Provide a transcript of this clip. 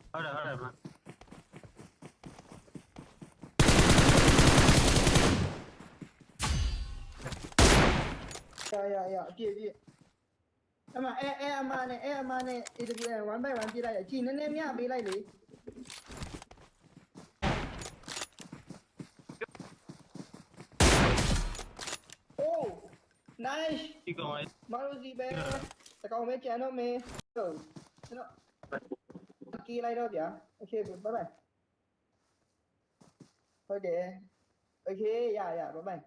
ဟုတ်တယ်မရအပြည့်အမအမနဲ့ AWM 1 by 1ပြလိုက်ရကြည်နည်းနည်းမြပေးလိုက်လေโอ้ nice ဒီကောင်လေး မာရိုစီပဲတကောင်ပဲကြံတော့မင်းကျွန်တော်ကြေးလိုက်တော့ဗျာโอเคဘိုင်ဘိုင်ဟုတ်တယ်โอเคရဘိုင်